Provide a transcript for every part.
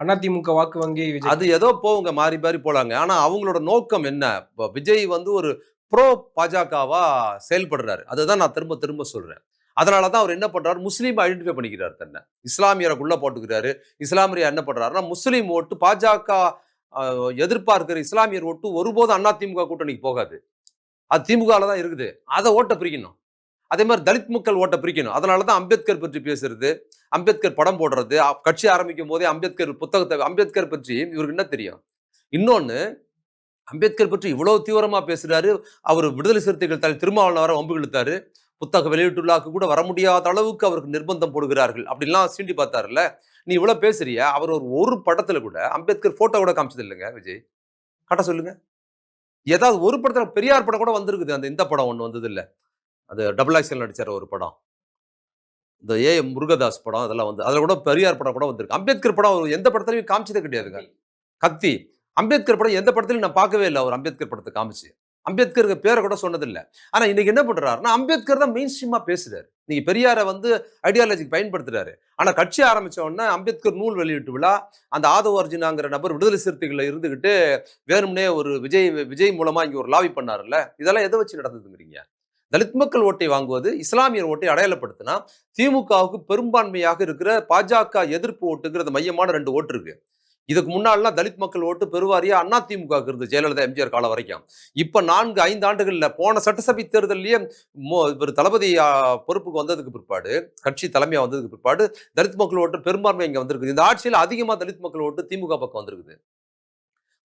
அதிமுக வாக்கு வங்கி விஜய். அது ஏதோ போவுங்க, மாறி மாறி போலாங்க. ஆனா அவங்களோட நோக்கம் என்ன? இப்ப விஜய் வந்து ஒரு ப்ரோ பாஜகவா செயல்படுறாரு. அதுதான் நான் திரும்ப திரும்ப சொல்றேன். அதனால தான் அவர் என்ன பண்றாரு, முஸ்லீம் ஐடென்டிஃபை பண்ணிக்கிறாரு தன்ன. இஸ்லாமியருக்குள்ள போட்டுக்கிறாரு. இஸ்லாமியர் என்ன பண்றாருன்னா, முஸ்லீம் ஓட்டு பாஜக எதிர்பார்க்கிற இஸ்லாமியர் ஓட்டு ஒருபோதும் அதிமுக கூட்டணிக்கு போகாது. அது திமுகல தான் இருக்குது. அத ஓட்ட பிரிக்கணும். அதே மாதிரி தலித் மக்கள் ஓட்ட பிரிக்கணும். அதனால தான் அம்பேத்கர் பற்றி பேசுறது, அம்பேத்கர் படம் போடுறது, கட்சி ஆரம்பிக்கும் போதே அம்பேத்கர் புத்தகத்தை அம்பேத்கர் பற்றி இவருக்கு என்ன தெரியும்? இன்னொன்னு, அம்பேத்கர் பற்றி இவ்வளவு தீவிரமா பேசுறாரு. அவர் விடுதலை சிறுத்தைகள் தலைவர் திருமாவளவன் வம்பு இழுத்தாரு. புத்தக வெளியீட்டு விழாக்கு கூட வர முடியாத அளவுக்கு அவருக்கு நிர்பந்தம் போடுகிறார்கள். அப்படிலாம் சீண்டி பார்த்தாருல்ல. நீ இவ்வளவு பேசுறியா? அவர் ஒரு படத்துல கூட அம்பேத்கர் போட்டோ கூட காமிச்சது இல்லைங்க விஜய். காட்ட சொல்லுங்க. ஏதாவது ஒரு படத்துல பெரியார் படம் கூட வந்திருக்குது. இந்த படம் ஒண்ணு வந்தது இல்ல. அது டபுள் ஆக்ஷன் நடிச்சாரு ஒரு படம். இந்த முருகதாஸ் படம் அதெல்லாம் வந்து அதுல கூட பெரியார் படம் கூட வந்திருக்கு. அம்பேத்கர் படம் அவர் எந்த படத்துலயும் காமிச்சதே கிடையாதுங்க. கத்தி. அம்பேத்கர் படம் எந்த படத்துலயும் நான் பார்க்கவே இல்ல அவர் அம்பேத்கர் படத்த காமிச்சு. அம்பேத்கர் பேர கூட சொன்னதில்ல. ஆனா இன்னைக்கு என்ன பண்றாருன்னா, அம்பேத்கர் தான் மெயின் ஸ்ட்ரீமா பேசுறாரு. நீங்க பெரியார வந்து ஐடியாலஜிக்கு பயன்படுத்துறாரு. ஆனா கட்சி ஆரம்பிச்ச உடனே அம்பேத்கர் நூல் வெளியீட்டு விழா, அந்த ஆதவ அர்ஜுனாங்கிற நபர் விடுதலை சிறுத்தைகள்ல இருந்துகிட்டு வேணும்னே ஒரு விஜய் மூலமா இங்க ஒரு லாபி பண்ணாருல்ல. இதெல்லாம் எத வச்சு நடந்ததுங்கிறீங்க? தலித் மக்கள் ஓட்டை வாங்குவது, இஸ்லாமியர் ஓட்டை அடையாளப்படுத்தினா, திமுகவுக்கு பெரும்பான்மையாக இருக்கிற பாஜக எதிர்ப்பு ஓட்டுங்கிறது மையமான 2 ஓட்டு இருக்கு. இதுக்கு முன்னாடிலாம் தலித் மக்கள் ஓட்டு பெருவாரியா அதிமுகவுக்கு இருந்தது ஜெயலலிதா, எம்ஜிஆர் காலம் வரைக்கும். இப்ப 4, 5 ஆண்டுகள்ல போன சட்டசபை தேர்தல்லயே இவர் தளபதி பொறுப்புக்கு வந்ததுக்கு பிற்பாடு, கட்சி தலைமையா வந்ததுக்கு பிற்பாடு, தலித் மக்கள் ஓட்டு பெரும்பான்மை இங்க வந்திருக்குது. இந்த ஆட்சியில அதிகமா தலித் மக்கள் ஓட்டு திமுக பக்கம் வந்திருக்குது.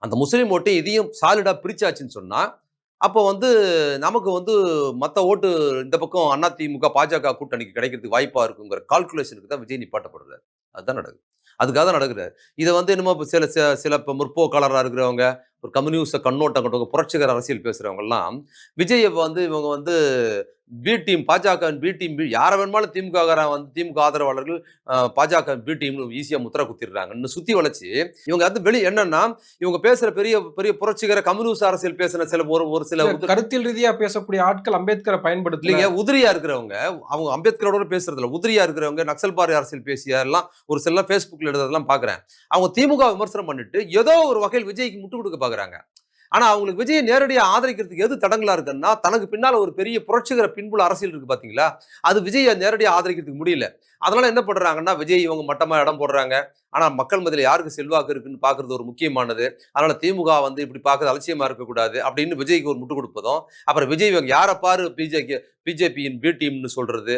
அந்த முஸ்லீம் ஓட்டு இதையும் சாலிடா பிரிச்சாச்சுன்னு சொன்னா, அப்போ வந்து நமக்கு வந்து மத்த ஓட்டு இந்த பக்கம் அதிமுக, பாஜக கூட்டணிக்கு கிடைக்கிறதுக்கு வாய்ப்பா இருக்குங்கிற கால்குலேஷனுக்கு தான் விஜய் நிப்பாட்டப்படுறாரு. அதுதான் நடக்குது. அதுக்காக தான் நடக்குறாரு. இத வந்து என்னமோ சில சில இப்ப முற்போக்காளரா இருக்கிறவங்க, ஒரு கம்யூனிஸ்ட கண்ணோட்டம் கொண்டவங்க, புரட்சிகர அரசியல் பேசுறவங்கலாம், விஜய வந்து இவங்க வந்து பி டீம், பாஜகவின் பி டீம், யார வேணுமானாலும் திமுககாரன் வந்து திமுக ஆதரவாளர்கள் பாஜக பி டீம்னு ஈஸியா முத்திர குத்திடுறாங்கன்னு சுத்தி வளைச்சு, இவங்க வந்து என்னன்னா, இவங்க பேசுற பெரிய பெரிய புரட்சிகர கம்யூனிஸ்ட் அரசியல் பேசுன சில ஒரு சில கருத்தியல் ரீதியா பேசக்கூடிய ஆட்கள் அம்பேத்கரை பயன்படுத்தலைங்க. உதிரியா இருக்கிறவங்க, அவங்க அம்பேத்கரோட பேசுறது இல்ல. உதிரியா இருக்கிறவங்க, நக்சல் பாரி அரசியல் பேசிய எல்லாம் ஒரு சில Facebookல எழுதுறதெல்லாம் பாக்குறேன். அவங்க திமுக விமர்சனம் பண்ணிட்டு ஏதோ ஒரு வகையில் விஜய்க்கு முட்டு கொடுக்க பாக்குறாங்க. ஆனா அவங்களுக்கு விஜயை நேரடியா ஆதரிக்கிறதுக்கு எது தடங்களா இருக்குன்னா, தனக்கு பின்னால ஒரு பெரிய புரட்சிகர பின்புல அரசியல் இருக்கு பாத்தீங்களா, அது விஜயை நேரடியா ஆதரிக்கிறதுக்கு முடியல. அதனால என்ன பண்றாங்கன்னா, விஜய் இவங்க மட்டமா இடம் போடுறாங்க. ஆனா மக்கள் மத்தியில யாருக்கு செல்வாக்கு இருக்குன்னு பாக்குறது ஒரு முக்கியமானது. அதனால திமுக வந்து இப்படி பாக்குறது அலட்சியமா இருக்கக்கூடாது அப்படின்னு விஜய்க்கு ஒரு முட்டு கொடுப்பதும், அப்புறம் விஜய் இவங்க யாரை பாரு பிஜேபியின் பி டீம்னு சொல்றது,